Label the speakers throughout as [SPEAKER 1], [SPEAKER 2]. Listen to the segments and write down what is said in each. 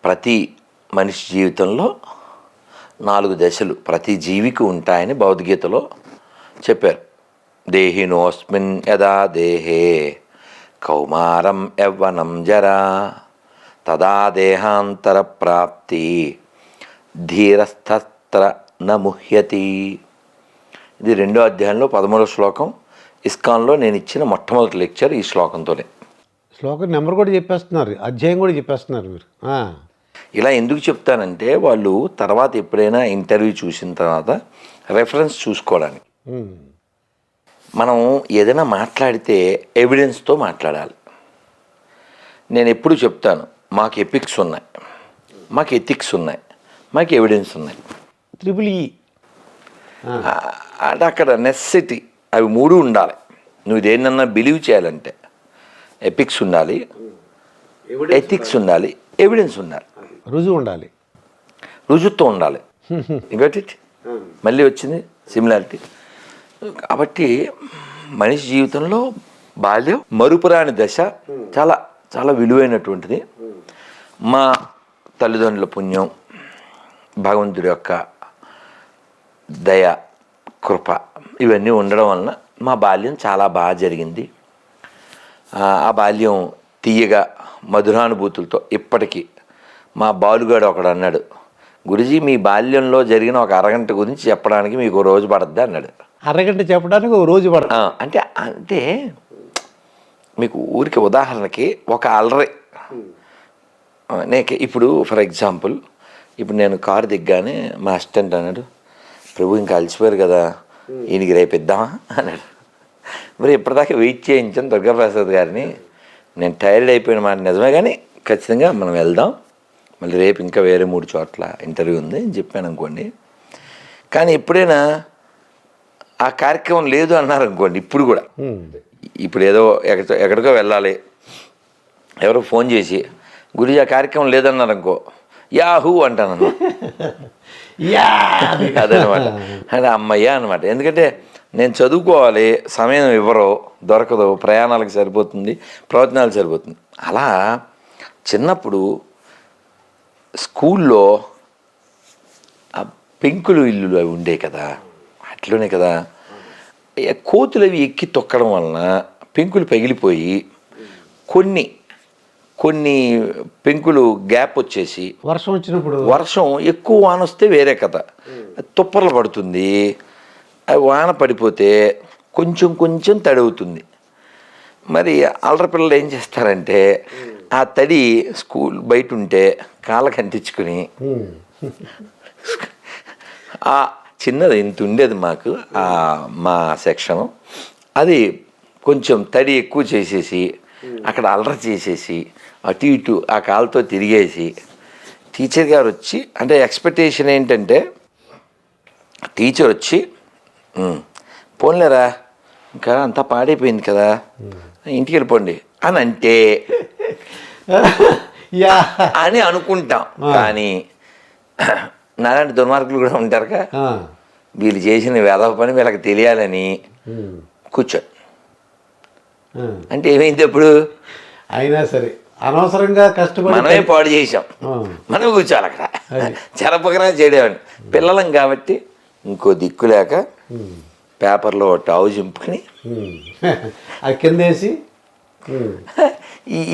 [SPEAKER 1] ప్రతి మనిషి జీవితంలో 4 దశలు ప్రతి జీవికి ఉంటాయని భగవద్గీతలో చెప్పారు. దేహినోస్మిన్ యదా దేహే కౌమారం యవ్వనం జరా తదా దేహాంతర ప్రాప్తి ధీరస్థత్ర నముహ్యతి. ఇది 2వ అధ్యాయంలో 13వ శ్లోకం. ఇస్కాన్లో నేను ఇచ్చిన మొట్టమొదటి లెక్చర్ ఈ శ్లోకంతోనే.
[SPEAKER 2] శ్లోకం నెంబర్ కూడా చెప్పేస్తున్నారు, అధ్యాయం కూడా చెప్పేస్తున్నారు మీరు.
[SPEAKER 1] ఇలా ఎందుకు చెప్తానంటే వాళ్ళు తర్వాత ఎప్పుడైనా ఇంటర్వ్యూ చూసిన తర్వాత రెఫరెన్స్ చూసుకోవడానికి. మనం ఏదైనా మాట్లాడితే ఎవిడెన్స్తో మాట్లాడాలి. నేను ఎప్పుడు చెప్తాను, మాకు ఎపిక్స్ ఉన్నాయి, మాకు ఎథిక్స్ ఉన్నాయి, మాకు ఎవిడెన్స్ ఉన్నాయి.
[SPEAKER 2] EEE
[SPEAKER 1] అంటే అక్కడ నెసెసిటీ అవి 3 ఉండాలి. నువ్వు దేన్నన్నా బిలీవ్ చేయాలంటే ఎపిక్స్ ఉండాలి, ఎథిక్స్ ఉండాలి, ఎవిడెన్స్ ఉండాలి,
[SPEAKER 2] రుజువు ఉండాలి,
[SPEAKER 1] రుజువుతో ఉండాలి. ఇట్ మళ్ళీ వచ్చింది సిమిలారిటీ. కాబట్టి మనిషి జీవితంలో బాల్యం మరుపురాని దశ, చాలా చాలా విలువైనటువంటిది. మా తల్లిదండ్రుల పుణ్యం, భగవంతుడి యొక్క దయ, కృప ఇవన్నీ ఉండడం వలన మా బాల్యం చాలా బాగా జరిగింది. ఆ బాల్యం తీయగా మధురానుభూతులతో ఇప్పటికీ మా బాలుగాడు ఒకడు అన్నాడు, గురుజీ మీ బాల్యంలో జరిగిన ఒక అరగంట గురించి చెప్పడానికి మీకు రోజు పడద్దా అన్నాడు.
[SPEAKER 2] అరగంట చెప్పడానికి ఒక రోజు పడదు
[SPEAKER 1] అంటే అంటే మీకు ఊరికి ఉదాహరణకి ఒక అలరి ఇప్పుడు ఫర్ ఎగ్జాంపుల్ ఇప్పుడు నేను కారు దిగ్గానే మా అసిస్టెంట్ అన్నాడు, ప్రభు ఇంకా అలసిపోయారు కదా ఈయనకి రేపు ఇద్దామా అన్నాడు. మరి ఇప్పటిదాకా వెయిట్ చేయించాను దుర్గాప్రసాద్ గారిని. నేను టైర్డ్ అయిపోయిన మాట నిజమే, కానీ ఖచ్చితంగా మనం వెళ్దాం, మళ్ళీ రేపు ఇంకా వేరే 3 చోట్ల ఇంటర్వ్యూ ఉంది అని చెప్పాను అనుకోండి. కానీ ఎప్పుడైనా ఆ కార్యక్రమం లేదు అన్నారు అనుకోండి, ఇప్పుడు కూడా ఇప్పుడు ఏదో ఎక్కడికో వెళ్ళాలి, ఎవరో ఫోన్ చేసి గురుజీ ఆ కార్యక్రమం లేదన్నారు అనుకో, యాహూ అంటాను అదనమాట. అంటే అమ్మయ్య అనమాట. ఎందుకంటే నేను చదువుకోవాలి, సమయం ఇవ్వరు, దొరకదు, ప్రయాణాలకు సరిపోతుంది, ప్రవచనాలు సరిపోతుంది. అలా చిన్నప్పుడు స్కూల్లో ఆ పెంకులు ఇల్లులు అవి ఉండే కదా, అట్లనే కదా, కోతులు అవి ఎక్కి తొక్కడం వలన పెంకులు పగిలిపోయి కొన్ని పెంకులు గ్యాప్ వచ్చేసి
[SPEAKER 2] వర్షం వచ్చినప్పుడు,
[SPEAKER 1] వర్షం ఎక్కువ వాన వస్తే వేరే కథ, తుప్పర్లు పడుతుంది. వాన పడిపోతే కొంచెం తడి అవుతుంది. మరి అల్లరి పిల్లలు ఏం చేస్తారంటే ఆ తడి స్కూల్ బయట ఉంటే కాళ్ళకి అంటించుకుని, ఆ చిన్నది ఇంత ఉండేది మాకు మా సెక్షను, అది కొంచెం తడి ఎక్కువ చేసేసి అక్కడ అల్లరి చేసేసి అటు ఇటు ఆ కాలుతో తిరిగేసి టీచర్ గారు వచ్చి, అంటే ఎక్స్పెక్టేషన్ ఏంటంటే టీచర్ వచ్చి పోన్లేరా ఇంకా అంతా పాడైపోయింది కదా ఇంటికి వెళ్ళిపోండి అని అంటే అని అనుకుంటాం. కానీ నాలాంటి దుర్మార్గులు కూడా ఉంటారుగా, వీళ్ళు చేసిన వేదవ పని వీళ్ళకి తెలియాలని కూర్చోండి అంటే ఏమైంది అప్పుడు?
[SPEAKER 2] అయినా సరే అనవసరంగా కష్టపడి
[SPEAKER 1] మనమే పాడు చేసాం, మనం కూర్చోాలి అక్కడ, చెరపకరా చేయడేవాడిని. పిల్లలం కాబట్టి ఇంకో దిక్కు లేక పేపర్లో టావు చింపుకొని
[SPEAKER 2] అది కిందేసి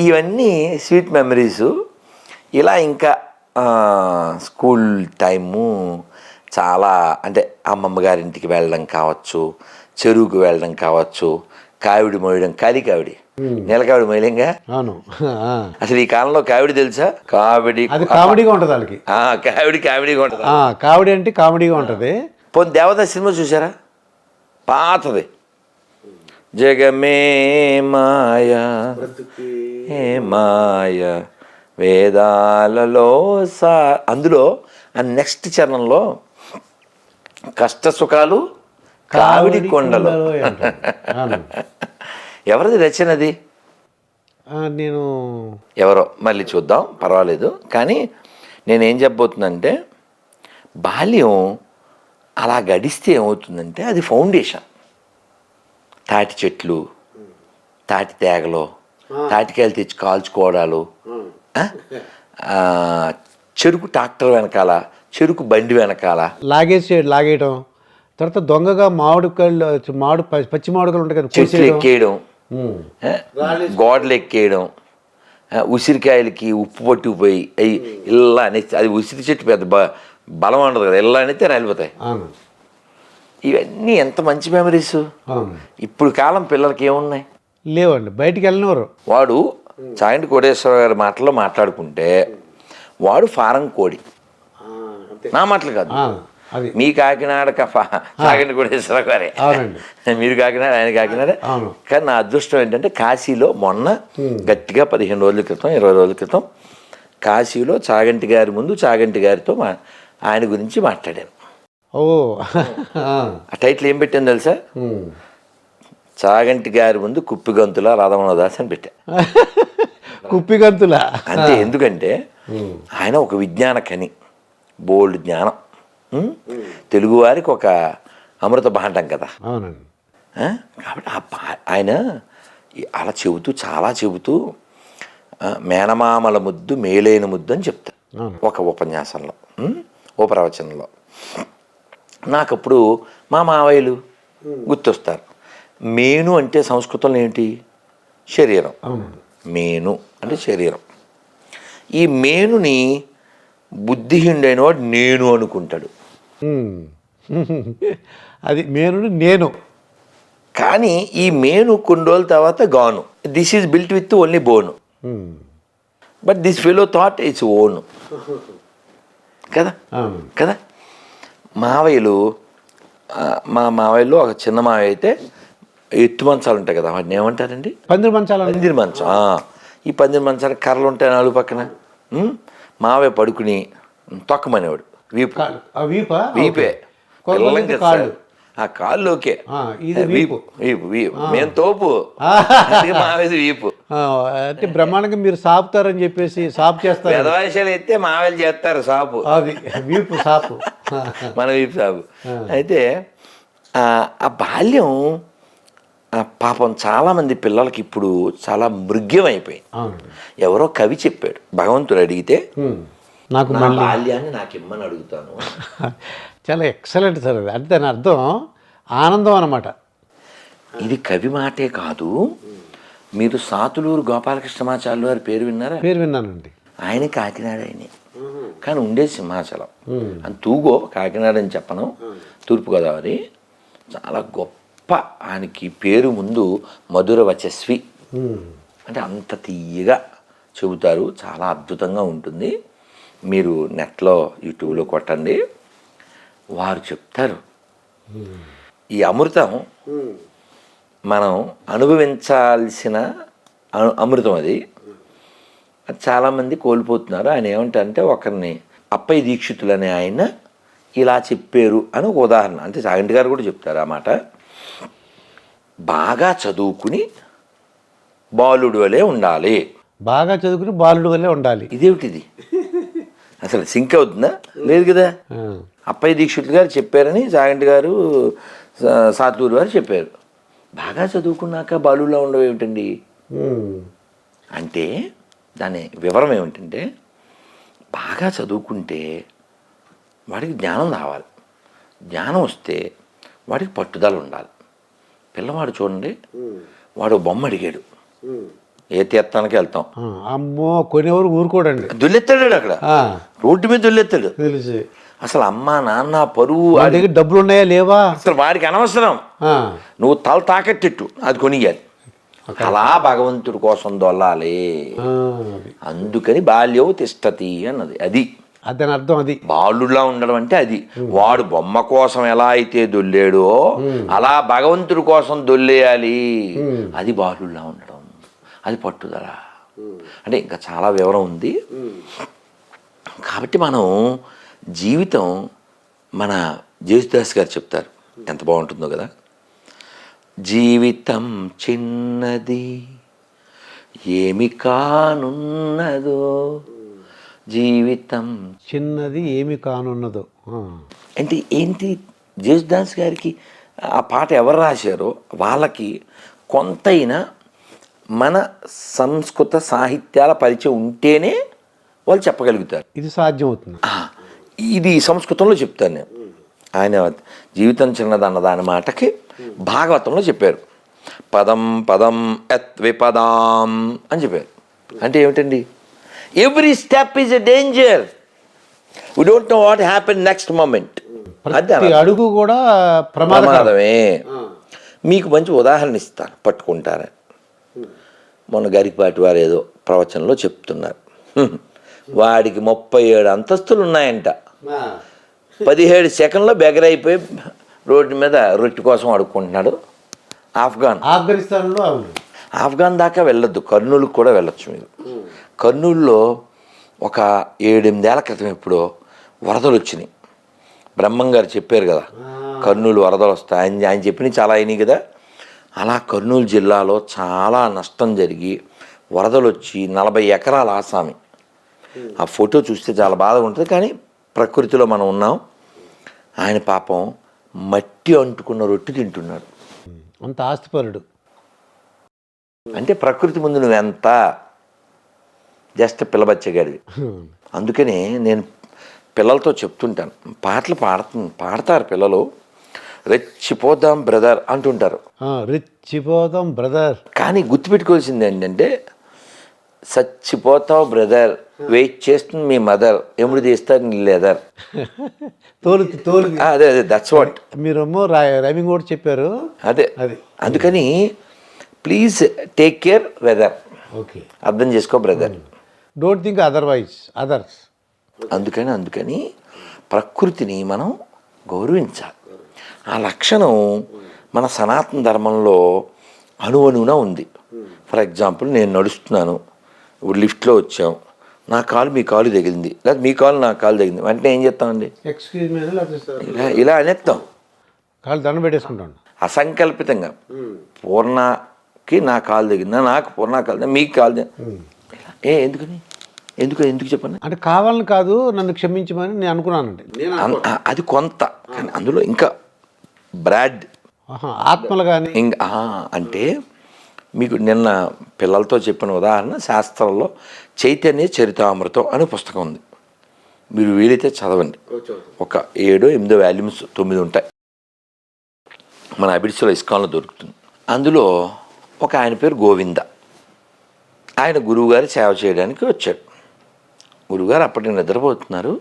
[SPEAKER 1] ఇవన్నీ స్వీట్ మెమరీసు. ఇలా ఇంకా స్కూల్ టైము చాలా, అంటే అమ్మమ్మ గారింటికి వెళ్ళడం కావచ్చు, చెరువుకు వెళ్ళడం కావచ్చు, కావిడి మోయడం, కావిడి నీలకావిడి మొయలేంగా.
[SPEAKER 2] అవును,
[SPEAKER 1] అసలు ఈ కాలంలో కావిడి తెలుసా?
[SPEAKER 2] కామెడీగా ఉంటుంది వాళ్ళకి.
[SPEAKER 1] కామెడీగా ఉంటుంది.
[SPEAKER 2] కామెడీ అంటే కామెడీగా ఉంటుంది.
[SPEAKER 1] పోనీ దేవదాస్ సినిమా చూసారా? పాతది. జగమే మాయా మాయ వేదాలలో అందులో ఆ నెక్స్ట్ చరణంలో కష్ట సుఖాలు కావిడి కొండలు. ఎవరిది రచనది?
[SPEAKER 2] నేను
[SPEAKER 1] ఎవరో మళ్ళీ చూద్దాం, పర్వాలేదు. కానీ నేనేం చెప్పబోతుందంటే బాల్యం అలా గడిస్తే ఏమవుతుందంటే అది ఫౌండేషన్. తాటి చెట్లు, తాటి తేగలు, తాటికాయలు తెచ్చి కాల్చుకోవడాలు, చెరుకు ట్రాక్టర్ వెనకాల, చెరుకు బండి వెనకాల
[SPEAKER 2] లాగేయటం, తర్వాత దొంగగా పచ్చి మామిడికాయలు ఉంటాయి కదా,
[SPEAKER 1] చెట్లు
[SPEAKER 2] కోసేయడం.
[SPEAKER 1] ఎక్కేయడం, గోడలు ఎక్కేయడం, ఉసిరికాయలకి ఉప్పు పట్టుకుపోయి అవి ఇలా అనేసి, అది ఉసిరి చెట్టు పెద్ద బలం ఉండదు కదా, ఇలా అనేస్తే రాలిపోతాయి.
[SPEAKER 2] అవును,
[SPEAKER 1] ఇవన్నీ ఎంత మంచి మెమరీస్.
[SPEAKER 2] అవును.
[SPEAKER 1] ఇప్పుడు కాలం పిల్లలకి ఏమున్నాయి?
[SPEAKER 2] లేవండి, బయటికి వెళ్ళినవారు.
[SPEAKER 1] వాడు చాగంటి కోటేశ్వర గారి మాటల్లో మాట్లాడుకుంటే వాడు ఫారం కోడి, నా మాటలు కాదు.
[SPEAKER 2] అది
[SPEAKER 1] మీ కాకినాడ చాగంటి కోటేశ్వర గారే,
[SPEAKER 2] అవునండి.
[SPEAKER 1] మీరు కాకినాడ, ఆయన కాకినాడ.
[SPEAKER 2] అవును.
[SPEAKER 1] కానీ నా అదృష్టం ఏంటంటే కాశీలో మొన్న గట్టిగా 15 రోజుల క్రితం 20 రోజుల క్రితం కాశీలో చాగంటి గారి ముందు చాగంటి గారితో ఆయన గురించి మాట్లాడాను.
[SPEAKER 2] ఓ
[SPEAKER 1] ఆ టైటిల్ ఏం పెట్టాను తెలుసా? చాగంటి గారి ముందు కుప్పిగంతుల రాధమోహనదాస్ అని పెట్టా.
[SPEAKER 2] కుప్పిగంతుల
[SPEAKER 1] అంతే. ఎందుకంటే ఆయన ఒక విజ్ఞాన కని, బోల్డ్ జ్ఞానం, తెలుగువారికి ఒక అమృత భాండం కదా.
[SPEAKER 2] అవునండి.
[SPEAKER 1] కాబట్టి ఆయన అలా చెబుతూ, చాలా చెబుతూ మేనమామల ముద్దు మేలైన ముద్దు అని చెప్తారు ఒక ఉపన్యాసంలో, ఓ ప్రవచనంలో. నాకప్పుడు మా మావయ్యలు గుర్తొస్తారు. మేను అంటే సంస్కృతంలో ఏంటి? శరీరం. మేను అంటే శరీరం. ఈ మేనుని బుద్ధిహీనుడైన వాడు నేను అనుకుంటాడు.
[SPEAKER 2] అది మేను నేను.
[SPEAKER 1] కానీ ఈ మేను కొన్ని రోజుల తర్వాత గాను. This is built with only bone, but this fellow thought its own కదా కదా. మావయ్యలు, మా మావయ్యలో ఒక చిన్న మావయ్య అయితే ఎత్తు మంచాలు ఉంటాయి కదా, వాటిని ఏమంటారండి?
[SPEAKER 2] పందిరి మంచాలు.
[SPEAKER 1] పందిరి మంచం. ఈ పందిరి మంచానికి కర్రలు ఉంటాయి నాలుగు పక్కన. మావయ్య పడుకుని తొక్కమనేవాడు. వీపే ఆ కాళ్ళలోకే వీపు వీపు వీపు. మేము తోపు, మావేది వీపు.
[SPEAKER 2] అంటే బ్రహ్మాండంగా మీరు సాపుతారని చెప్పేసి సాపు చేస్తారు.
[SPEAKER 1] పెదవాయిషాలు అయితే మావేలు చేస్తారు సాపు,
[SPEAKER 2] అది వీపు సాపు,
[SPEAKER 1] మన వీపు సాపు. అయితే ఆ బాల్యం పాపం చాలామంది పిల్లలకి ఇప్పుడు చాలా మృగ్యం అయిపోయింది. ఎవరో కవి చెప్పాడు, భగవంతుడు అడిగితే
[SPEAKER 2] నాకు
[SPEAKER 1] బాల్యాన్ని నాకు ఇమ్మని అడుగుతాను.
[SPEAKER 2] చాలా ఎక్సలెంట్ సార్. అది అంటే దాని అర్థం ఆనందం అన్నమాట.
[SPEAKER 1] ఇది కవి మాటే కాదు. మీరు సాతులూరు గోపాలకృష్ణమాచార్యులు వారి పేరు విన్నారా?
[SPEAKER 2] పేరు విన్నానండి.
[SPEAKER 1] ఆయన కాకినాడ ఆయనే, కానీ ఉండే సింహాచలం. అని తూగో కాకినాడ అని చెప్పను, తూర్పుగోదావరి. చాలా గొప్ప, ఆయనకి పేరు ముందు మధుర వచస్వి, అంటే అంత తీయగా చెబుతారు. చాలా అద్భుతంగా ఉంటుంది. మీరు నెట్లో యూట్యూబ్లో కొట్టండి, వారు చెప్తారు. ఈ అమృతం మనం అనుభవించాల్సిన అమృతం, అది చాలామంది కోల్పోతున్నారు. ఆయన ఏమంటారంటే, ఒకరిని అప్పయ్య దీక్షితులు అనే ఆయన ఇలా చెప్పారు అని ఒక ఉదాహరణ. అంటే చాగంటి గారు కూడా చెప్తారు ఆ మాట. బాగా చదువుకుని బాలుడు వలె ఉండాలి.
[SPEAKER 2] బాగా చదువుకుని బాలుడు వలె ఉండాలి.
[SPEAKER 1] ఇదేమిటిది? అసలు సింక్ అవుతుందా? లేదు కదా. అప్పయ్య దీక్షితులు గారు చెప్పారని చాగంటి గారు, సాతులూరు వారు చెప్పారు. బాగా చదువుకున్నాక బాలులా ఉండవు ఏమిటండి అంటే, దాని వివరం ఏమిటంటే, బాగా చదువుకుంటే వాడికి జ్ఞానం రావాలి. జ్ఞానం వస్తే వాడికి పట్టుదల ఉండాలి. పిల్లవాడు చూడండి, వాడు బొమ్మ అడిగాడు, ఏ తీర్థానికి వెళ్తాం,
[SPEAKER 2] అమ్మో కొనేవారు ఊరుకోడండి,
[SPEAKER 1] దుల్లెత్తాడు. అక్కడ రోడ్డు మీద దుల్లెత్తాడు.
[SPEAKER 2] తెలిసి
[SPEAKER 1] అసలు అమ్మ నాన్న పరువు,
[SPEAKER 2] దగ్గర డబ్బులు ఉన్నాయా లేవా
[SPEAKER 1] అసలు వాడికి అనవసరం. నువ్వు తల తాకెట్టిట్టు అది కొనియాలి. అలా భగవంతుడి కోసం దొల్లాలి. అందుకని బాల్యవు తిష్టతి అన్నది. అది
[SPEAKER 2] దాని అర్థం. అది
[SPEAKER 1] బాలుడిలా ఉండడం అంటే అది. వాడు బొమ్మ కోసం ఎలా అయితే దొల్లేడో అలా భగవంతుడి కోసం దొల్లేయాలి. అది బాలుడిలా ఉండడం, అది పట్టుదల. అంటే ఇంకా చాలా వివరం ఉంది. కాబట్టి మనం జీవితం, మన జేసుదాస్ గారు చెప్తారు, ఎంత బాగుంటుందో కదా. జీవితం చిన్నది ఏమి కానున్నదో, జీవితం
[SPEAKER 2] చిన్నది ఏమి కానున్నదో
[SPEAKER 1] అంటే ఏంటి? జేసుదాస్ గారికి ఆ పాట ఎవరు రాశారో వాళ్ళకి కొంతైనా మన సంస్కృత సాహిత్యాల పరిచయం ఉంటేనే వాళ్ళు చెప్పగలుగుతారు.
[SPEAKER 2] ఇది సాధ్యం అవుతుంది.
[SPEAKER 1] ఇది సంస్కృతంలో చెప్తాను నేను. ఆయన జీవితం చిన్నదన్నది అన్న మాటకి భాగవతంలో చెప్పారు. పదం పదం యత్ విపదాం అని చెప్పారు. అంటే ఏమిటండి? Every step is a danger. We don't know what happen next moment.
[SPEAKER 2] ప్రతి అడుగు కూడా
[SPEAKER 1] ప్రమాదమే. మీకు మంచి ఉదాహరణ ఇస్తాను, పట్టుకుంటారని. మొన్న గరికపాటి వారు ఏదో ప్రవచనంలో చెప్తున్నారు, వాడికి 37 అంతస్తులు ఉన్నాయంట. 17 సెకండ్లో బెగరైపోయి రోడ్డు మీద రొట్టె కోసం అడుక్కుంటున్నాడు.
[SPEAKER 2] ఆఫ్ఘనిస్తాన్లో.
[SPEAKER 1] ఆఫ్ఘాన్ దాకా వెళ్ళొద్దు, కర్నూలుకు కూడా వెళ్ళొచ్చు మీరు. కర్నూలులో ఒక 7-8 ఏళ్ల క్రితం ఇప్పుడు వరదలు వచ్చినాయి. బ్రహ్మం గారు చెప్పారు కదా, కర్నూలు వరదలు వస్తాయి. ఆయన చెప్పినవి చాలా అయినాయి కదా. అలా కర్నూలు జిల్లాలో చాలా నష్టం జరిగి వరదలు వచ్చి 40 ఎకరాల ఆసామి. ఆ ఫోటో చూస్తే చాలా బాధగా ఉంటుంది, కానీ ప్రకృతిలో మనం ఉన్నాం. ఆయన పాపం మట్టి అంటుకున్న రొట్టె తింటున్నాడు.
[SPEAKER 2] అంత ఆస్తిపరుడు.
[SPEAKER 1] అంటే ప్రకృతి ముందు నువ్వెంత జస్ట్ పిల్లబచ్చగాడివి. అందుకనే నేను పిల్లలతో చెప్తుంటాను, పాటలు పాడతారు పిల్లలు. రెచ్చిపోదాం బ్రదర్ అంటుంటారు.
[SPEAKER 2] రెచ్చిపోదాం బ్రదర్.
[SPEAKER 1] కానీ గుర్తుపెట్టుకోవాల్సింది ఏంటంటే, చచ్చిపోతావు బ్రదర్, వెయిట్ చేస్తుంది మీ మదర్, ఎముడు తీస్తారు నీ లెదర్. అదే దట్స్ వాట్.
[SPEAKER 2] మీరేమో రైమింగ్ కూడా చెప్పారు.
[SPEAKER 1] అదే అందుకని please take care weather.
[SPEAKER 2] Okay,
[SPEAKER 1] అర్థం చేసుకో బ్రదర్.
[SPEAKER 2] Don't think others.
[SPEAKER 1] అందుకని ప్రకృతిని మనం గౌరవించాలి. ఆ లక్షణం మన సనాతన ధర్మంలో అణువణువున ఉంది. ఫర్ ఎగ్జాంపుల్, నేను నడుస్తున్నాను, ఇప్పుడు లిఫ్ట్లో వచ్చాం, నా కాలు మీ కాలు తగిలింది, లేదా మీ కాలు నా కాలు తగిలింది, వెంటనే ఏం చేస్తామండి?
[SPEAKER 2] ఎక్స్క్యూజ్ మీ
[SPEAKER 1] ఇలా అనేస్తాం,
[SPEAKER 2] కాలు దండం పెట్టేసుకుంటాను
[SPEAKER 1] అసంకల్పితంగా. పూర్ణకి నా కాలు తగిలిందా, నాకు పూర్ణ కాలు, మీకు కాలు ఎందుకని ఎందుకు చెప్పండి.
[SPEAKER 2] అంటే కావాలని కాదు, నన్ను క్షమించమని నేను అనుకున్నానండి.
[SPEAKER 1] అది కొంత, కానీ అందులో ఇంకా బ్రాడ్
[SPEAKER 2] ఆత్మలు కానీ
[SPEAKER 1] ఇంకా అంటే మీకు నిన్న పిల్లలతో చెప్పిన ఉదాహరణ, శాస్త్రంలో చైతన్య చరితామృతం అనే పుస్తకం ఉంది. మీరు వీలైతే చదవండి. ఒక 7-8 వాల్యూమ్స్ 9 ఉంటాయి. మన అబిడ్స్లో ఇస్కాన్లో దొరుకుతుంది. అందులో ఒక ఆయన పేరు గోవింద. ఆయన గురువుగారి సేవ చేయడానికి వచ్చాడు. గురువుగారు అప్పటికి నిద్రపోతున్నారు,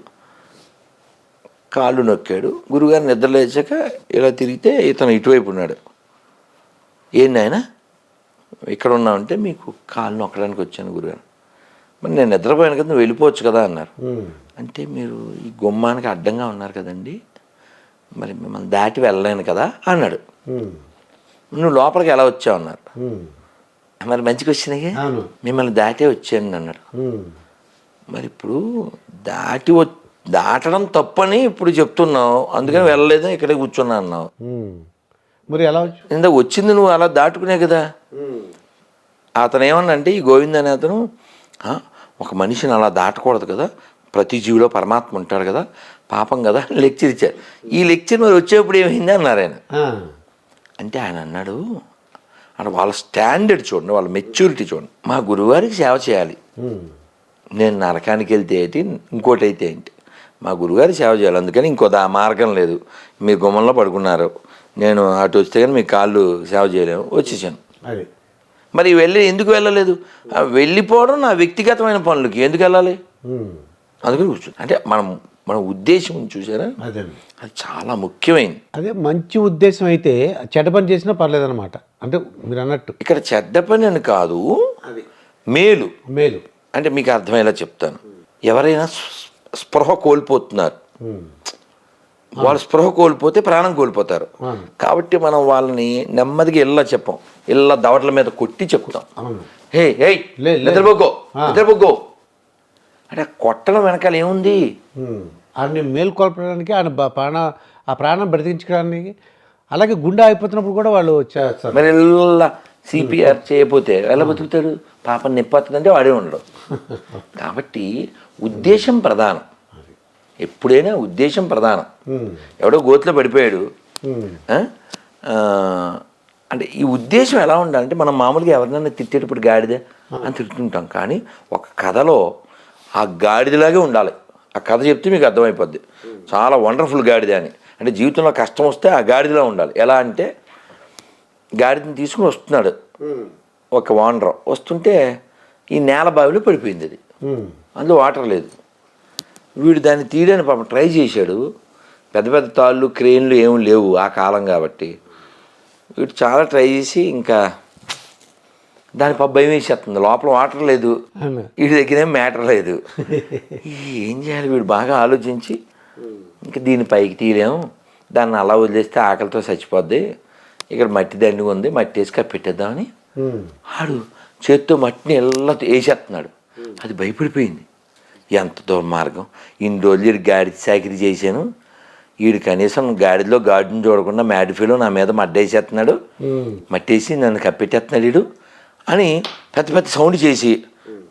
[SPEAKER 1] కాళ్ళు నొక్కాడు. గురువుగారు నిద్ర లేచాక ఇలా తిరిగితే ఇతను ఇటువైపు ఉన్నాడు. ఏంటి ఆయన ఇక్కడ ఉన్నామంటే, మీకు కాళ్ళు నొక్కడానికి వచ్చాను గురుగారు. మరి నేను నిద్రపోయాను కదా, నువ్వు వెళ్ళిపోవచ్చు కదా అన్నారు. అంటే మీరు ఈ గుమ్మానికి అడ్డంగా ఉన్నారు కదండి, మరి మిమ్మల్ని దాటి వెళ్ళలేను కదా అన్నాడు. నువ్వు లోపలికి ఎలా వచ్చావు అన్నారు. మరి మంచిగా వచ్చినాయి, మిమ్మల్ని దాటే వచ్చాను అన్నాడు. మరి ఇప్పుడు దాటడం తప్పని ఇప్పుడు చెప్తున్నావు, అందుకని వెళ్ళలేదు, ఇక్కడే కూర్చున్నా అన్నావు.
[SPEAKER 2] మరి ఎలా
[SPEAKER 1] ఇందాక వచ్చింది నువ్వు అలా దాటుకునే కదా. అతను ఏమన్నా అంటే, ఈ గోవింద్ అనే అతను, ఒక మనిషిని అలా దాటకూడదు కదా, ప్రతి జీవిలో పరమాత్మ ఉంటాడు కదా, పాపం కదా లెక్చర్ ఇచ్చారు. ఈ లెక్చర్ మరి వచ్చేప్పుడు ఏమైంది అన్నారు ఆయన. అంటే ఆయన అన్నాడు, అంటే వాళ్ళ స్టాండర్డ్ చూడండి, వాళ్ళ మెచ్యూరిటీ చూడండి. మా గురువారికి సేవ చేయాలి, నేను నరకానికి వెళ్తే ఏంటి, ఇంకోటి అయితే ఏంటి, మా గురుగారికి సేవ చేయాలి, అందుకని ఇంకో మార్గం లేదు. మీరు గుమ్మంలో పడుకున్నారు, నేను అటు వస్తే కానీ మీ కాళ్ళు సేవ చేయలేము, వచ్చేసాను. మరి ఎందుకు వెళ్ళలేదు? వెళ్ళిపోవడం నా వ్యక్తిగతమైన పనులకి ఎందుకు వెళ్ళాలి, అందుకని కూర్చోండి. అంటే మన ఉద్దేశం చూసారా, అది చాలా ముఖ్యమైనది.
[SPEAKER 2] అదే మంచి ఉద్దేశం అయితే చెడ్డ పని చేసినా పర్లేదన్నమాట. అంటే మీరు అన్నట్టు ఇక్కడ
[SPEAKER 1] చెడ్డ పని అని కాదు, మేలు అంటే మీకు అర్థమయ్యేలా చెప్తాను. ఎవరైనా స్పృహ కోల్పోతున్నారు, వాళ్ళు స్పృహ కోల్పోతే ప్రాణం కోల్పోతారు. కాబట్టి మనం వాళ్ళని నెమ్మదిగా చెప్పం, దవట్ల మీద కొట్టి చెప్తాం, హే నిద్రపోకో అంటే కొట్టడం వెనకాల ఏముంది?
[SPEAKER 2] ఆయన మేల్కొల్పడానికి, ఆయన ప్రాణం బ్రతికించడానికి. అలాగే గుండె అయిపోతున్నప్పుడు కూడా వాళ్ళు చేస్తారు.
[SPEAKER 1] మరి సిపిఆర్ చేయకపోతే ఎలా బతుకుతాడు? పాపం నిప్పతుందంటే వాడే ఉండడు. కాబట్టి ఉద్దేశం ప్రధానం, ఎప్పుడైనా ఉద్దేశం ప్రధానం. ఎవడో గోతులో పడిపోయాడు అంటే ఈ ఉద్దేశం ఎలా ఉండాలంటే, మనం మామూలుగా ఎవరినైనా తిట్టేటప్పుడు గాడిదే అని తిడుతుంటాం, కానీ ఒక కథలో ఆ గాడిదలాగే ఉండాలి. ఆ కథ చెప్తే మీకు అర్థమైపోద్ది. చాలా వండర్ఫుల్ గాడిద అని. అంటే జీవితంలో కష్టం వస్తే ఆ గాడిదలా ఉండాలి. ఎలా అంటే గాడిదని తీసుకుని వస్తున్నాడు ఒక వానరం, వస్తుంటే ఈ నేల బావిలో పడిపోయింది. అది అందులో వాటర్ లేదు. వీడు దాన్ని తీయడానికి పాపం ట్రై చేశాడు. పెద్ద పెద్ద తాళ్ళు క్రెయిన్లు ఏమి లేవు ఆ కాలం కాబట్టి. వీడు చాలా ట్రై చేసి ఇంకా దాని పాప భయం వేసేస్తుంది. లోపల వాటర్ లేదు, వీడి దగ్గర ఏం మ్యాటర్ లేదు. ఏం చేయాలి? వీడు బాగా ఆలోచించి ఇంకా దీన్ని పైకి తీయలేము, దాన్ని అలా వదిలేస్తే ఆకలితో చచ్చిపోద్ది, ఇక్కడ మట్టి దండిగా ఉంది, మట్టి వేసి కప్పెట్టేద్దామని ఆడు చేత్తో మట్టిని ఎలా వేసేస్తున్నాడు. అది భయపడిపోయింది. ఎంత దుర్మార్గం, ఇన్ని రోజులు వీడు గాడి చాకిరీ చేశాను, వీడు కనీసం గాడిలో గాడిని చూడకుండా మ్యాడిఫీలో నా మీద మడ్డేసేస్తున్నాడు, మట్టేసి నన్ను కప్పెట్టేస్తున్నాడు వీడు అని పెద్ద పెద్ద సౌండ్ చేసి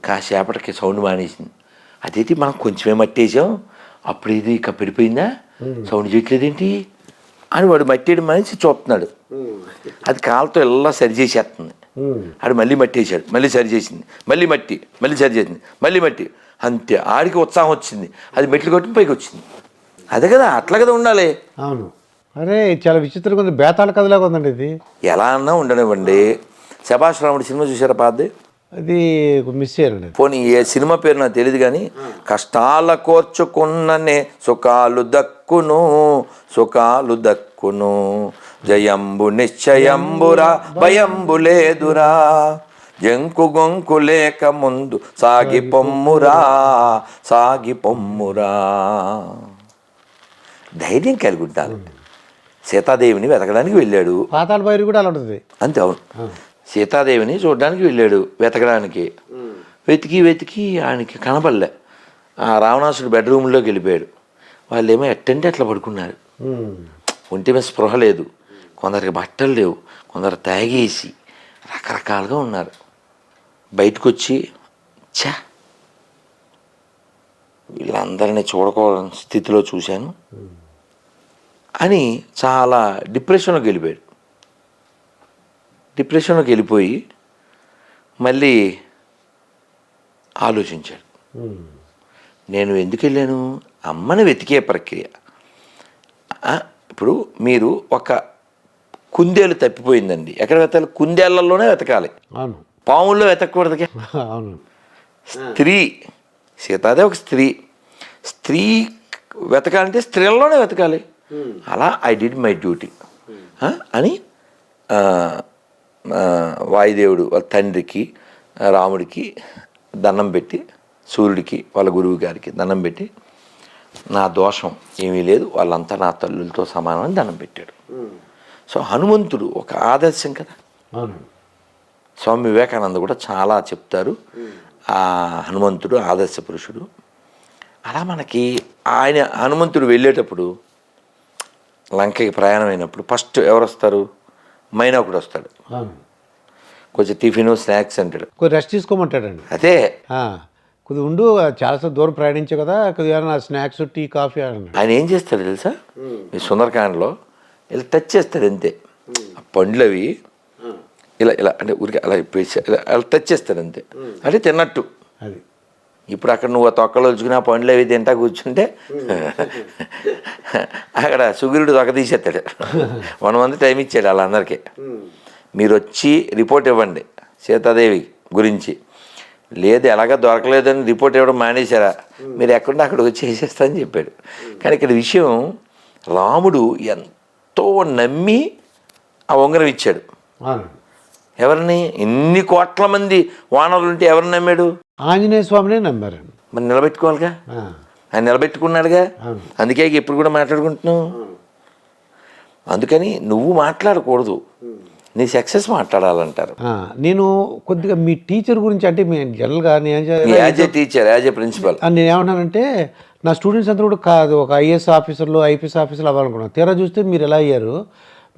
[SPEAKER 1] కాసేపటికి సౌండ్ మానేసింది. అదేంటి మనం కొంచెమే మట్టేసాం, అప్పుడు ఇది కప్పెడిపోయిందా, సౌండ్ చేయట్లేదేంటి అని వాడు మట్టేయడం మనిషి చూస్తున్నాడు. అది కాలుతో ఎలా సరి చేసేస్తుంది. ఆడు మళ్ళీ మట్టేసాడు, మళ్ళీ సరి చేసింది, మళ్ళీ మట్టి, మళ్ళీ సరి చేసింది, మళ్ళీ మట్టి. అంతే, ఆడికి ఉత్సాహం వచ్చింది. అది మెట్లు కొట్టి పైకి వచ్చింది. అదే కదా, అట్లా కదా ఉండాలి.
[SPEAKER 2] అవును. అరే చాలా విచిత్రంగా ఉంది, బేతాళ కథలాగా ఉందండి ఇది.
[SPEAKER 1] ఎలా అన్నా ఉండనివ్వండి. శభాష్ రాముడి సినిమా చూసారా పాతది?
[SPEAKER 2] అది మిస్ అయ్యారండి.
[SPEAKER 1] పోనీ ఏ సినిమా పేరు నాకు తెలియదు కానీ, కష్టాల కోర్చుకున్ననే సుఖాలు దక్కును, సుఖాలు దక్కును, జయంబు నిశ్చయంబురా భయంబు లేదురా, జంకు గొంకు లేక ముందు సాగి పొమ్మురా, సాగి పొమ్మురా. ధైర్యం కలిగి ఉండాలి. సీతాదేవిని వెతకడానికి వెళ్ళాడు.
[SPEAKER 2] పాతాళ భైరవి కూడా అలా ఉంటుంది.
[SPEAKER 1] అంతే, అవును. సీతాదేవిని చూడడానికి వెళ్ళాడు, వెతకడానికి. వెతికి వెతికి ఆయనకి కనపడలే. ఆ రావణాసుడు బెడ్రూమ్లోకి వెళ్ళిపోయాడు. వాళ్ళు ఏమో ఎట్టంటే అట్లా పడుకున్నారు. ఒంటి మీద స్పృహ లేదు, కొందరికి బట్టలు లేవు, కొందరు తాగేసి రకరకాలుగా ఉన్నారు. బయటకు వచ్చి ఛా వీళ్ళందరినీ చూడకూడని స్థితిలో చూశాను అని చాలా డిప్రెషన్లోకి వెళ్ళిపోయాడు. డిప్రెషన్లోకి వెళ్ళిపోయి మళ్ళీ ఆలోచించాడు. నేను ఎందుకు వెళ్ళాను? అమ్మని వెతికే ప్రక్రియ. ఇప్పుడు మీరు ఒక కుందేలు తప్పిపోయిందండి, ఎక్కడ వెతకాలి? కుందేళ్లలోనే వెతకాలి,
[SPEAKER 2] అవును.
[SPEAKER 1] పాముల్లో వెతకూడదుగా.
[SPEAKER 2] అవును.
[SPEAKER 1] స్త్రీ, సీతాదేవి ఒక స్త్రీ, స్త్రీ వెతకాలంటే స్త్రీలలోనే వెతకాలి. అలా ఐ డిడ్ మై డ్యూటీ అని వాయుదేవుడు వాళ్ళ తండ్రికి రాముడికి దండం పెట్టి, సూర్యుడికి వాళ్ళ గురువు గారికి దండం పెట్టి, నా దోషం ఏమీ లేదు, వాళ్ళంతా నా తల్లులతో సమానమని దండం పెట్టాడు. సో హనుమంతుడు ఒక ఆదర్శం కదా. స్వామి వివేకానంద కూడా చాలా చెప్తారు, ఆ హనుమంతుడు ఆదర్శ పురుషుడు. అలా మనకి ఆయన హనుమంతుడు వెళ్ళేటప్పుడు లంకకి ప్రయాణం అయినప్పుడు ఫస్ట్ ఎవరు వస్తారు? మైనాకుడు వస్తాడు. కొంచెం టిఫిన్ స్నాక్స్ అంటాడు,
[SPEAKER 2] కొద్దిగా రెస్ట్ తీసుకోమంటాడండి.
[SPEAKER 1] అదే
[SPEAKER 2] కొద్దిగా ఉండు, చాలాసార్లు దూరం ప్రయాణించే కదా, కొద్దిగా స్నాక్స్ టీ కాఫీ అన్నాడు.
[SPEAKER 1] ఆయన ఏం చేస్తాడు తెలుసా? మీ సుందరకాండలో ఇలా టచ్ చేస్తాడు అంతే. ఆ పండ్లు అవి ఇలా ఇలా అంటే ఊరికి అలా అలా టచ్ చేస్తాడు అంతే, అంటే తిన్నట్టు.
[SPEAKER 2] అది
[SPEAKER 1] ఇప్పుడు అక్కడ నువ్వు తొక్కలు వచ్చుకుని ఆ పండ్లు అవి తింటా కూర్చుంటే అక్కడ సుగ్రీవుడు తొక్క తీసేస్తాడు. 1 మంత్ టైం ఇచ్చాడు వాళ్ళందరికీ. మీరు వచ్చి రిపోర్ట్ ఇవ్వండి సీతాదేవి గురించి. లేదు ఎలాగ దొరకలేదని రిపోర్ట్ ఇవ్వడం మానేశారా, మీరు ఎక్కడుంటే అక్కడికి వచ్చి వేసేస్తా అని చెప్పాడు. కానీ ఇక్కడ విషయం, రాముడు ఎంతో నమ్మి ఆ ఉంగరం ఇచ్చాడు. ఎవరిని? ఇన్ని కోట్ల మంది వానరులుంటే ఎవరిని నమ్మాడు?
[SPEAKER 2] ఆంజనేయ స్వామినే నమ్మారు.
[SPEAKER 1] మరి నిలబెట్టుకోవాలిగా, ఆయన నిలబెట్టుకున్నాడుగా. అందుకే ఇప్పుడు కూడా మాట్లాడుకుంటున్నావు. అందుకని నువ్వు మాట్లాడకూడదు, నీ సక్సెస్ మాట్లాడాలంటారు.
[SPEAKER 2] నేను కొద్దిగా మీ టీచర్ గురించి, అంటే మీ జనరల్గా
[SPEAKER 1] as a teacher, as a principal,
[SPEAKER 2] నేను ఏమన్నానంటే నా స్టూడెంట్స్ అంతా కూడా కాదు ఒక ఐఏఎస్ ఆఫీసర్లు ఐపీఎస్ ఆఫీసర్లు అవ్వాలనుకున్నాను. తీరా చూస్తే మీరు ఎలా అయ్యారు,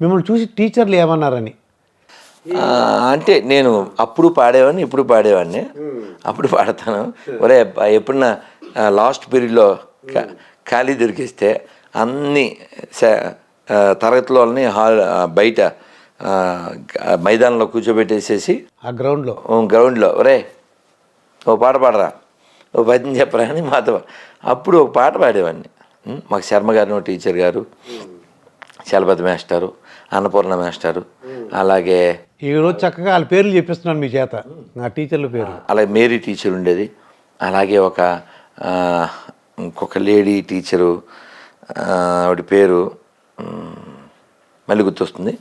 [SPEAKER 2] మిమ్మల్ని చూసి టీచర్లు ఏమన్నారని.
[SPEAKER 1] అంటే నేను అప్పుడు పాడేవాడిని, ఇప్పుడు పాడేవాడిని. అప్పుడు పాడతాను. ఒరే ఎప్పుడన్నా లాస్ట్ పీరియడ్లో ఖాళీ దొరికిస్తే అన్ని తరగతిలోని బయట మైదానంలో కూర్చోబెట్టేసేసి
[SPEAKER 2] ఆ గ్రౌండ్లో
[SPEAKER 1] ఒరే ఓ పాట పాడరా, ఓ పద్యం చెప్పరా అని మాతో అప్పుడు ఒక పాట పాడేవాడిని. మాకు శర్మ గారు టీచర్ గారు, చలపతి మాస్టారు, అన్నపూర్ణ మాస్టారు, అలాగే
[SPEAKER 2] ఈరోజు చక్కగా వాళ్ళ పేర్లు చెప్పిస్తున్నాను మీ చేత, నా టీచర్ల పేరు.
[SPEAKER 1] అలాగే మేరీ టీచర్ ఉండేది, అలాగే ఇంకొక లేడీ టీచరు, ఆవిడ పేరు మళ్ళీ గుర్తొస్తుంది,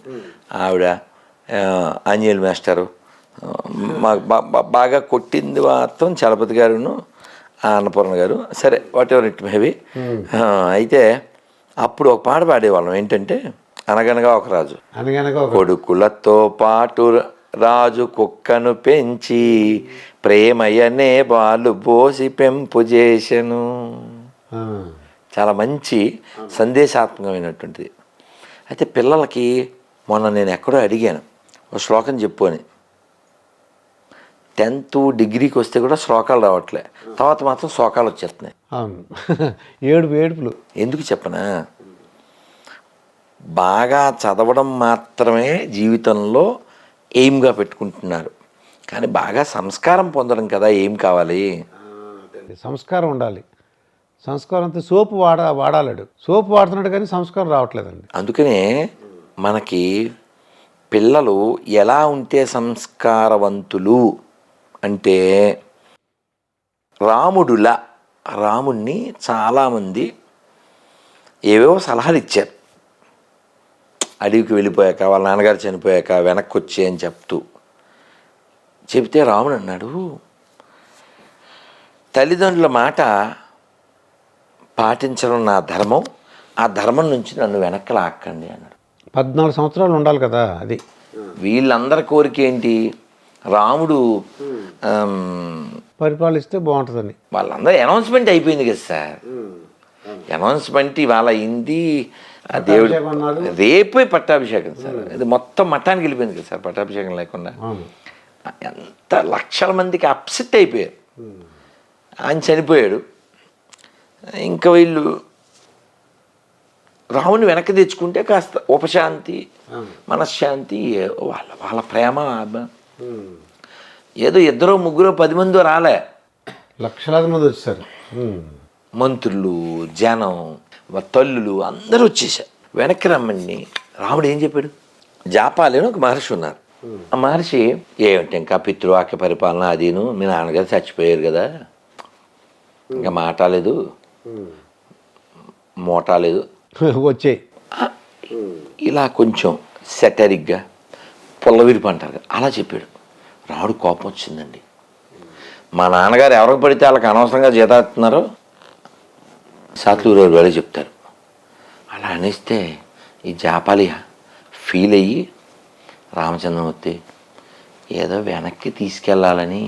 [SPEAKER 1] ఆవిడ ఆంజనేయులు మాస్టారు. మాకు బాగా కొట్టింది మాత్రం చలపతి గారును అన్నపూర్ణ గారు. సరే, వాట్ ఎవర్ ఇట్ మేబీ. అయితే అప్పుడు ఒక పాట పాడేవాళ్ళం ఏంటంటే, అనగనగా ఒక రాజు, కొడుకులతో పాటు రాజు కుక్కను పెంచి ప్రేమయ్యనే బాలు పోసి పెంపు చేసెను. చాలా మంచి సందేశాత్మకమైనటువంటిది. అయితే పిల్లలకి మొన్న నేను ఎక్కడో అడిగాను, ఒక శ్లోకం చెప్పు అని. 10th డిగ్రీకి వస్తే కూడా శ్లోకాలు రావట్లే, తర్వాత మాత్రం శ్లోకాలు వచ్చేస్తున్నాయి.
[SPEAKER 2] ఏడుపులు.
[SPEAKER 1] ఎందుకు చెప్పనా, బాగా చదవడం మాత్రమే జీవితంలో ఎయిమ్గా పెట్టుకుంటున్నారు, కానీ బాగా సంస్కారం పొందడం కదా ఏం కావాలి.
[SPEAKER 2] సంస్కారం ఉండాలి. సంస్కారంతో సోపు వాడాలడు, సోపు వాడుతున్నాడు కానీ సంస్కారం రావట్లేదండి.
[SPEAKER 1] అందుకనే మనకి పిల్లలు ఎలా ఉంటే సంస్కారవంతులు అంటే, రాముణ్ణి చాలామంది ఏవేవో సలహాలు ఇచ్చారు. అడవికి వెళ్ళిపోయాక, వాళ్ళ నాన్నగారు చనిపోయాక వెనక్కి వచ్చి అని చెప్తే రాముడు అన్నాడు, తల్లిదండ్రుల మాట పాటించడం నా ధర్మం, ఆ ధర్మం నుంచి నన్ను వెనక్కి లాక్కండి అన్నాడు.
[SPEAKER 2] 14 సంవత్సరాలు ఉండాలి కదా అది.
[SPEAKER 1] వీళ్ళందరి కోరిక ఏంటి, రాముడు
[SPEAKER 2] పరిపాలిస్తే బాగుంటుందని.
[SPEAKER 1] వాళ్ళందరూ అనౌన్స్మెంట్ అయిపోయింది కదా సార్, అనౌన్స్మెంట్ ఇవాళ అయింది, దేవుడు రేపే పట్టాభిషేకం సార్. ఇది మొత్తం మఠానికి వెళ్ళిపోయింది కదా సార్ పట్టాభిషేకం లేకుండా. ఎంత లక్షల మందికి అప్సెట్ అయిపోయారు. ఆయన చనిపోయాడు, ఇంకా వీళ్ళు రాముని వెనక్కి తెచ్చుకుంటే కాస్త ఉపశాంతి, మనశ్శాంతి, వాళ్ళ ప్రేమ. ఏదో 2 3 10 మందో రాలే,
[SPEAKER 2] లక్షలాది మంది వచ్చారు.
[SPEAKER 1] మంత్రులు, జనం, తల్లులు అందరూ వచ్చేసారు. వెనక్కి రమ్మని రాముడు ఏం చెప్పాడు, జాపాలేని ఒక మహర్షి ఉన్నారు. ఆ మహర్షి ఏమిటి ఇంకా పితృవాక్య పరిపాలన అదీను, మీ నాన్నగారు చచ్చిపోయారు కదా, ఇంకా మాటాలేదు మోటాలేదు
[SPEAKER 2] వచ్చే,
[SPEAKER 1] ఇలా కొంచెం సెటరిక్గా పొల్లవిరిపి అంటారు కదా, అలా చెప్పాడు. రాముడు కోపం వచ్చిందండి. మా నాన్నగారు ఎవరికి పడితే వాళ్ళకి అనవసరంగా జీతాస్తున్నారు, సాత్లూరు వేళ చెప్తారు. అలా అనేస్తే ఈ జాపాలి ఫీల్ అయ్యి, రామచంద్రమూర్తి ఏదో వెనక్కి తీసుకెళ్ళాలని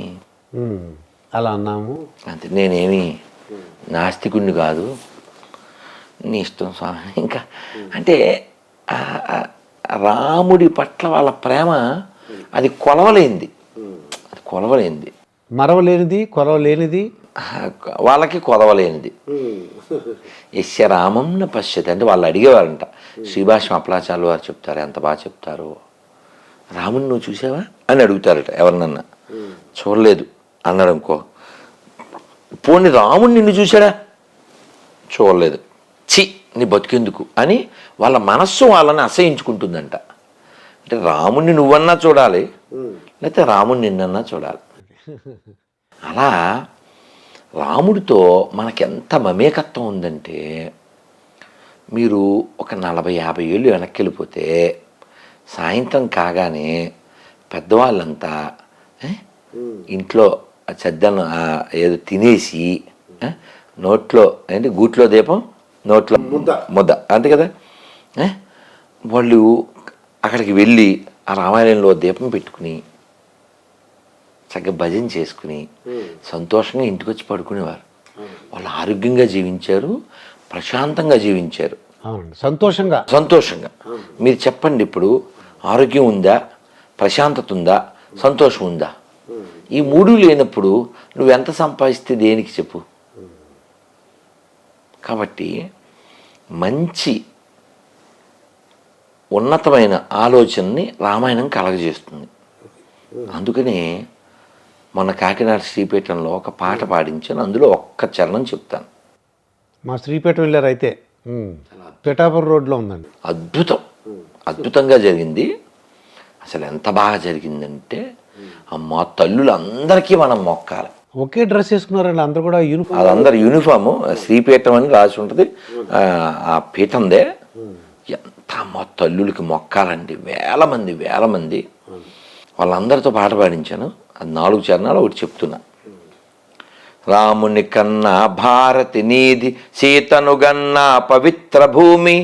[SPEAKER 2] అలా అన్నాము
[SPEAKER 1] అంతే, నేనేమి నాస్తికుణ్ణి కాదు, నీ ఇష్టం స్వామి. ఇంకా అంటే రాముడి పట్ల వాళ్ళ ప్రేమ అది కొలవలేంది,
[SPEAKER 2] మరవలేనిది, కొలవలేనిది,
[SPEAKER 1] వాళ్ళకి కొదవలేనిది. యస్య రామం న పశ్యతి అంటే వాళ్ళు అడిగేవారంట. శ్రీభాష్యం అప్పలాచార్యుల వారు చెప్తారు, ఎంత బాగా చెప్తారో, రాముని నువ్వు చూసావా అని అడుగుతారట ఎవరినన్నా. చూడలేదు అన్నారు అనుకో, పోనీ రాముడు నిన్ను చూశాడా, చూడలేదు, చి నీ బతికెందుకు అని వాళ్ళ మనస్సు వాళ్ళని అసహించుకుంటుందంట. అంటే రాముణ్ణి నువ్వన్నా చూడాలి, లేకపోతే రాముడు నిన్నన్నా చూడాలి. అలా రాముడితో మనకెంత మమేకత్వం ఉందంటే, మీరు ఒక 40-50 ఏళ్ళు వెనక్కి వెళ్ళిపోతే సాయంత్రం కాగానే పెద్దవాళ్ళంతా ఇంట్లో చెద్దను ఏదో తినేసి నోట్లో ఏంటి గూట్లో దీపం నోట్లో ముద్ద అంతే కదా, వాళ్ళు అక్కడికి వెళ్ళి ఆ రామాయణంలో దీపం పెట్టుకుని చక్కగా భజన చేసుకుని సంతోషంగా ఇంటికి వచ్చి పడుకునేవారు. వాళ్ళు ఆరోగ్యంగా జీవించారు, ప్రశాంతంగా జీవించారు, సంతోషంగా. మీరు చెప్పండి, ఇప్పుడు ఆరోగ్యం ఉందా, ప్రశాంతత ఉందా, సంతోషం ఉందా? ఈ 3 లేనప్పుడు నువ్వెంత సంపాదిస్తే దేనికి చెప్పు. కాబట్టి మంచి ఉన్నతమైన ఆలోచనని రామాయణం కలగజేస్తుంది. అందుకనే మొన్న కాకినాడ శ్రీపీఠంలో ఒక పాట పాడించాను, అందులో ఒక్క చరణం చెప్తాను.
[SPEAKER 2] మా శ్రీపేట వెళ్ళారు అయితే పిఠాపురం రోడ్లో ఉందండి.
[SPEAKER 1] అద్భుతంగా జరిగింది. అసలు ఎంత బాగా జరిగిందంటే అమ్మ తల్లులందరికీ మనం మొక్కాలి.
[SPEAKER 2] ఒకే డ్రెస్ వేసుకున్నారండి అందరూ కూడా యూనిఫామ్.
[SPEAKER 1] అది అందరు యూనిఫాము, శ్రీపీఠం అని రాసి ఉంటుంది ఆ పీఠందే. ఎంత అమ్మ తల్లులకి మొక్కాలండి, వేల మంది. వాళ్ళందరితో పాట పాడించాను. అది 4 చరణాలు ఒకటి చెప్తున్నా. రాముని కన్నా భారతి నీది, సీతను గన్నా పవిత్ర భూమి,